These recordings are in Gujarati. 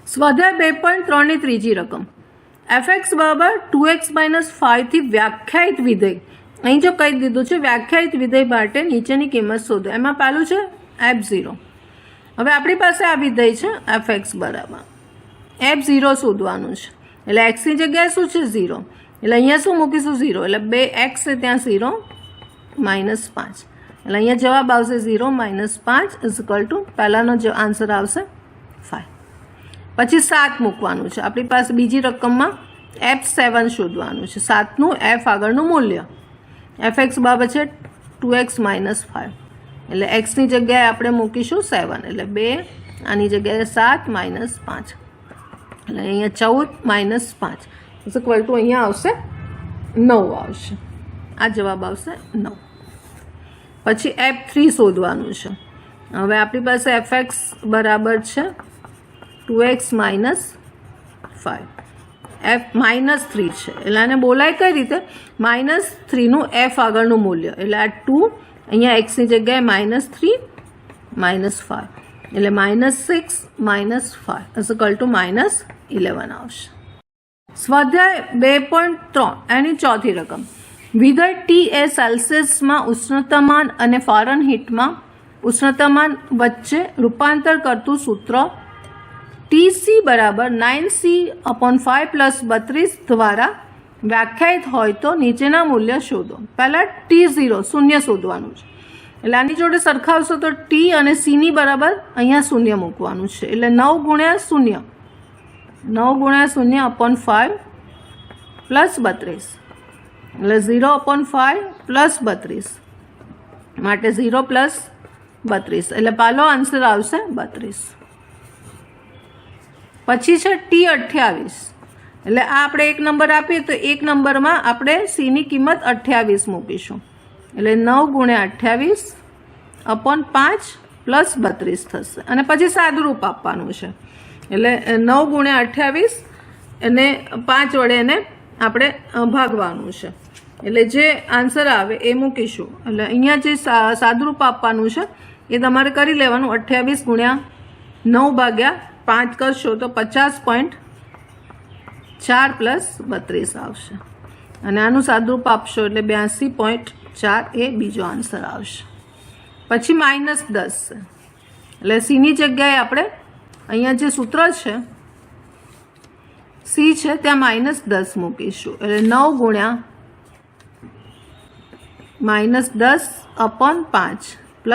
સ્વાધ્યાય 2.3 ની ત્રીજી રકમ fx બરાબર 2x - 5 થી વ્યાખ્યાયિત વિધેય. અહીં જો કહી દીધું છે વ્યાખ્યાયિત વિધેય માટે નીચેની કિંમત શોધો. એમાં પહેલું છે f0. હવે આપણી પાસે આ વિધેય છે fx બરાબર f0 શોધવાનું છે. એટલે x ની જગ્યાએ શું છે 0, એટલે અહીંયા શું મૂકીશું 0, એટલે 2x છે ત્યાં 0 -5, એટલે અહીંયા જવાબ આવશે 0 - 5 પહેલાનો જે આન્સર આવશે 5. પછી 7 મૂકવાનું છે. આપણી પાસે બીજી રકમમાં f7 શોધવાનું છે. 7નું f આગળનું મૂલ્ય. fx બરાબર છે 2x - 5, એટલે x ની જગ્યાએ આપણે મૂકીશું 7, એટલે 2, આની જગ્યાએ 7 - 5, એટલે અહીંયા 14 - 5 અહીંયા આવશે 9 આવશે. આ જવાબ આવશે 9. પછી f3 શોધવાનું છે. હવે આપણી પાસે fx બરાબર છે 2x - 5, f -3 છે, એટલે આને બોલાય કઈ રીતે -3નું f આગળનું મૂલ્ય, એટલે આ 2, અહીંયા x ની જગ્યાએ -3 - 5, એટલે -6 - 5 -11 આવશે. સ્વાધ્યાય 2.3 એની ચોથી રકમ. વિધેય t એ સેલ્સિયસમાં ઉષ્ણતામાન અને ફારનહીટમાં ઉષ્ણતામાન વચ્ચે રૂપાંતર કરતું સૂત્ર TC બરાબર 9C/5 + 32 દ્વારા વ્યાખ્યાયિત હોય તો નીચેના મૂલ્ય શોધો. પહેલાં T0 શૂન્ય શોધવાનું છે, એટલે આની જોડે સરખાવશો તો T અને C ની બરાબર અહીંયા શૂન્ય મૂકવાનું છે, એટલે 9 × 0 9 × 5 + 32, એટલે 0/5 + 32 માટે 0 + 32, એટલે પહેલો આન્સર આવશે 32. પછી છે T28, એટલે આ આપણે એક નંબર આપીએ તો એક નંબરમાં આપણે C ની કિંમત 28 મૂકીશું, એટલે 9 × 28/5 + 32 થશે. અને પછી સાદુરૂપ આપવાનું છે, એટલે 9 × 28 અને 5 વડે એને આપણે ભાગવાનું છે, એટલે જે આન્સર આવે એ મૂકીશું. એટલે અહીંયા જે સાદુરૂપ આપવાનું છે એ તમારે કરી લેવાનું. 28 × 9/5 કરશો તો 50.4 + 32 આવશે, અને આનું સાદુરૂપ આપશો એટલે 82.4 એ બીજો આન્સર આવશે. પછી -10 છે, એટલે C ની જગ્યાએ આપણે અહીંયા જે સૂત્ર છે C છે ત્યાં -10 મૂકીશું, એટલે 9 × -10/5 +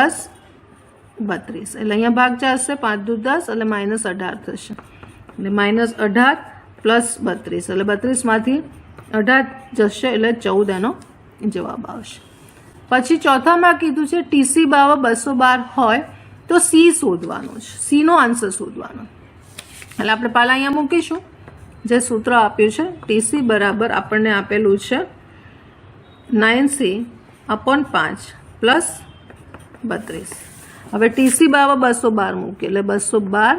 32, એટલે અહીંયા ભાગ જશે 5 દુ 10, એટલે -18 થશે, એટલે -18 + 32, એટલે 32માંથી 18 જશે, એટલે 14 એનો જવાબ આવશે. પછી ચોથામાં કીધું છે TC બરાબર 212 હોય તો C શોધવાનું છે, C નો આન્સર શોધવાનો. એટલે આપણે પહેલાં અહીંયા મૂકીશું જે સૂત્ર આપ્યું છે. TC બરાબર આપણને આપેલું છે 9C/5 + 32. હવે TC બરાબર 212 મૂકીએ, એટલે 212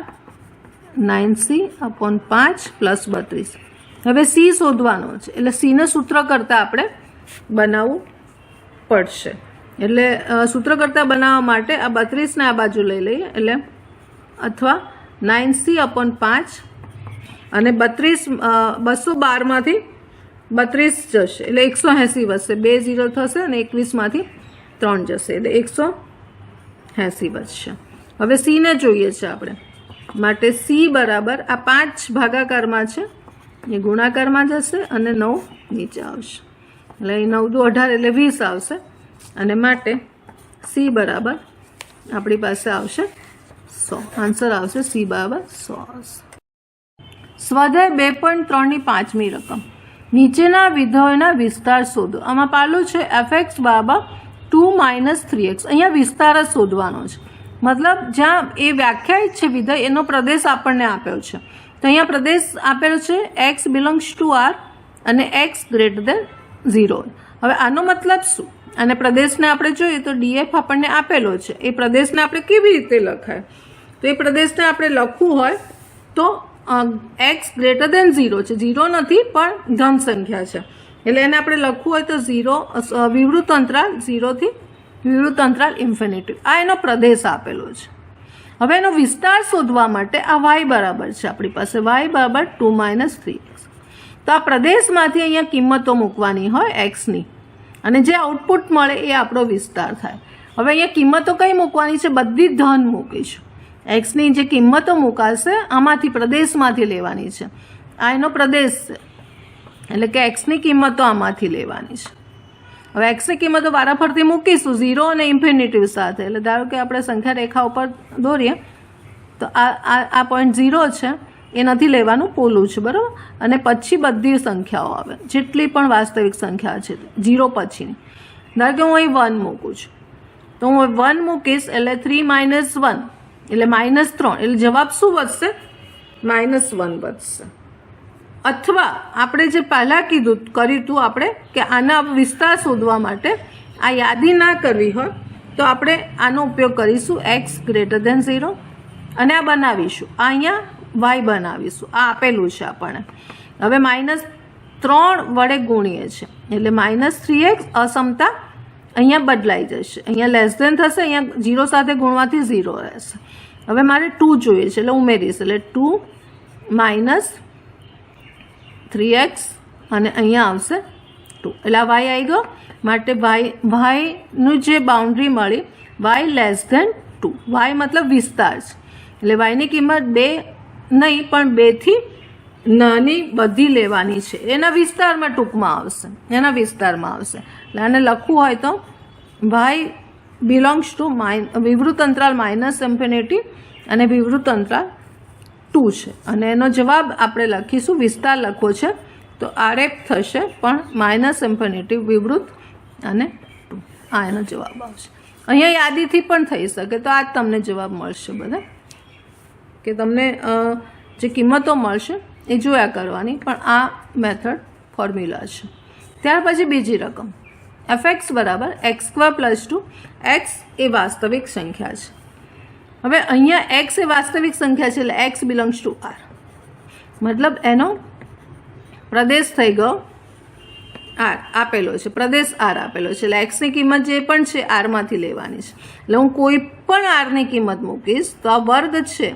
9C/5 + 32. હવે C શોધવાનો છે, એટલે C ને સૂત્ર કરતાં આપણે બનાવવું પડશે. એટલે સૂત્ર કરતાં બનાવવા માટે આ 32 ને આ બાજુ લઈ લઈએ, એટલે અથવા 9C/5 અને 212માંથી 32 જશે, એટલે 180 વધશે, 2 0 થશે, અને 21માંથી 3 જશે, એટલે 180 વધશે. હવે C ને જોઈએ છે આપણે, માટે C બરાબર આ 5 ભાગાકારમાં છે એ ગુણાકારમાં જશે, અને 9 નીચે આવશે, એટલે 9 દુ 18, એટલે 20 આવશે, અને માટે C બરાબર આપણી પાસે આવશે 100. આન્સર આવશે C બરાબર 100 આવશે. સ્વાધ્યાય 2.3 ની પાંચમી રકમ. નીચેના વિધેયોના વિસ્તાર શોધો. આમાં પહેલું છે fx બરાબર 2 - 3x. અહીંયા વિસ્તાર જ શોધવાનો છે, મતલબ જ્યાં એ વ્યાખ્યાયિત છે વિધેય એનો પ્રદેશ આપણને આપ્યો છે. તો અહીંયા પ્રદેશ આપેલો છે x બિલોંગ્સ ટુ R અને x > 0. હવે આનો મતલબ શું? અને પ્રદેશને આપણે જોઈએ તો DF આપણને આપેલો છે. એ પ્રદેશને આપણે કેવી રીતે લખાય? તો એ પ્રદેશને આપણે લખવું હોય તો x > 0 છે, 0 નથી પણ ધન સંખ્યા છે, એટલે એને આપણે લખવું હોય તો 0 વિવૃત અંતરાલ 0 થી વિવૃત અંતરાલ ઇન્ફિનિટી. આ એનો પ્રદેશ આપેલો છે. હવે એનો વિસ્તાર શોધવા માટે આ વાય બરાબર છે આપણી પાસે, વાય બરાબર 2 - 3x. તો આ પ્રદેશમાંથી અહીંયા કિંમતો મૂકવાની હોય એક્સની, અને જે આઉટપુટ મળે એ આપણો વિસ્તાર થાય. હવે અહીંયા કિંમતો કઈ મૂકવાની છે? બધી ધન મૂકીશું. એક્સની જે કિંમતો મૂકાશે આમાંથી પ્રદેશમાંથી લેવાની છે. આ એનો પ્રદેશ છે, એટલે કે એક્સની કિંમતો આમાંથી લેવાની છે. હવે એક્સની કિંમતો વારાફરતી મૂકીશું 0 અને ઇન્ફિનિટિવ સાથે. એટલે ધારો કે આપણે સંખ્યા રેખા ઉપર દોરીએ તો આ પોઈન્ટ 0 છે એ નથી લેવાનું, પોલું છે, બરાબર. અને પછી બધી સંખ્યાઓ આવે, જેટલી પણ વાસ્તવિક સંખ્યા છે 0 પછીની. ધારો કે હું અહીં 1 મૂકું છું, તો હું 1 મૂકીશ એટલે 3 - 1 એટલે -3, એટલે જવાબ શું વધશે? -1 વધશે. અથવા આપણે જે પહેલાં કર્યું હતું આપણે કે આના વિસ્તાર શોધવા માટે આ યાદી ના કરવી હોય તો આપણે આનો ઉપયોગ કરીશું x > 0 અને આ બનાવીશું, આ અહીંયા y બનાવીશું. આ આપેલું છે આપણને. હવે -3 વડે ગુણીએ છીએ એટલે -3x અસમતા અહીંયા બદલાઈ જશે, અહીંયા લેસ ધેન થશે, અહીંયા 0 સાથે ગુણવાથી 0 રહેશે. હવે મારે 2 જોઈએ છે એટલે ઉમેરીશ, એટલે 2 - 3x અને અહીંયા આવશે 2, એટલે આ y આવી ગયો. માટે yનું જે બાઉન્ડ્રી મળી y લેસ ધેન 2, y મતલબ વિસ્તાર છે, એટલે yની કિંમત 2 નહીં પણ 2થી નાની બધી લેવાની છે. એના વિસ્તારમાં ટૂંકમાં આવશે, એના વિસ્તારમાં આવશે. એટલે આને લખવું હોય તો y બિલોંગ્સ ટુ વિવૃત અંતરાલ -∞ અને વિવૃત અંતરાલ 2 છે. અને એનો જવાબ આપણે લખીશું, વિસ્તાર લખવો છે તો RF થશે પણ -∞ વિવૃત અને 2. આ એનો જવાબ આવશે. અહીંયા યાદીથી પણ થઈ શકે, તો આ જ તમને જવાબ મળશે બધા, કે તમને જે કિંમતો મળશે એ જોયા કરવાની, પણ આ મેથડ ફોર્મ્યુલા છે. ત્યાર પછી બીજી રકમ fx બરાબર x² + 2. x એ વાસ્તવિક સંખ્યા છે. હવે અહીંયા x એ વાસ્તવિક સંખ્યા છે એટલે x બિલોંગ્સ ટુ R, મતલબ એનો પ્રદેશ થઈ ગયો R આપેલો છે, પ્રદેશ R આપેલો છે, એટલે એક્સની કિંમત જે પણ છે આરમાંથી લેવાની છે. એટલે હું કોઈ પણ આરની કિંમત મૂકીશ તો આ વર્ગ છે,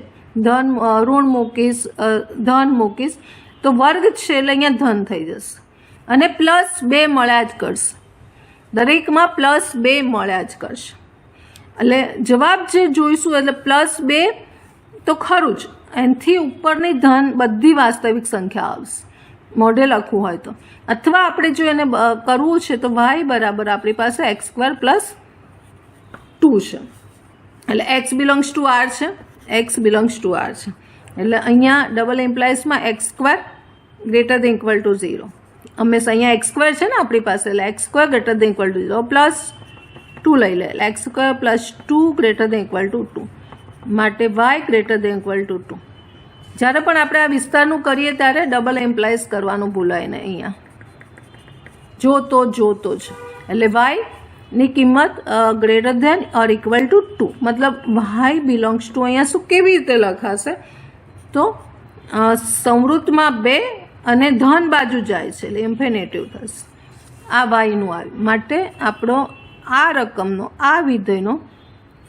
ઋણ મૂકીશ તો વર્ગ છે એટલે અહીંયા ધન થઈ જશે, અને +2 મળ્યા જ કરશે, દરેકમાં +2 મળ્યા જ કરશે. એટલે જવાબ જે જોઈશું એટલે +2 તો ખરું જ, એનાથી ઉપરની ધન બધી વાસ્તવિક સંખ્યા આવશે મોઢે લખવું હોય તો. અથવા આપણે જો એને કરવું છે તો y બરાબર આપણી પાસે x² + 2 છે, એટલે x બિલોંગ્સ ટુ R છે, x બિલોંગ્સ ટુ R છે. એટલે અહીંયા ડબલ ઇમ્પ્લાઇઝમાં x² > 0, હંમેશા અહીંયા x² છે ને આપણી પાસે, એટલે x² > 0 +2 લઈ લે, એટલે x² + 2 > 2, માટે y > 2. જ્યારે પણ આપણે આ વિસ્તારનું કરીએ ત્યારે ડબલ એમ્પ્લાઇઝ કરવાનું ભૂલાય ને, અહીંયા જોતો જ, એટલે y ની કિંમત > 2, મતલબ y બિલોંગ્સ ટુ અહીંયા શું કેવી રીતે લખાશે તો સંવૃતમાં 2 અને ધન બાજુ જાય છે એટલે ઇન્ફિનિટિવ થશે. આ yનું આવ્યું, માટે આપણો આ રકમનો આ વિધેયનો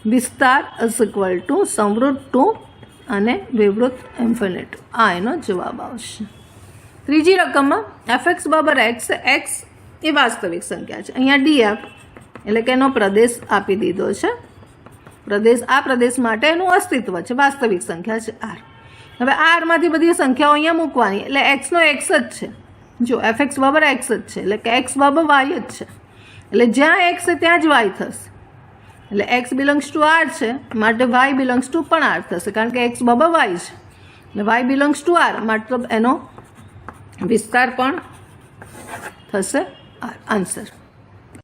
વિસ્તાર = સંવૃત 2 અને વિવૃત ઇન્ફિનિટિવ. આ એનો જવાબ આવશે. ત્રીજી રકમમાં fx બરાબર x, x એ વાસ્તવિક સંખ્યા છે. અહીંયા df એટલે કે એનો પ્રદેશ આપી દીધો છે, આ પ્રદેશ માટે એનું અસ્તિત્વ છે, વાસ્તવિક સંખ્યા છે R. હવે આરમાંથી બધી સંખ્યાઓ અહીંયા મૂકવાની, એટલે એક્સનો x જ છે. જો fx બરાબર x જ છે એટલે કે x બરાબર y જ છે, એટલે જ્યાં x છે ત્યાં જ y થશે. એટલે x બિલોંગ્સ ટુ R છે માટે y બિલોંગ્સ ટુ પણ R થશે, કારણ કે x બરાબર y છે, એટલે y બિલોંગ્સ ટુ R મતલબ એનો વિસ્તાર પણ થશે R. આન્સર.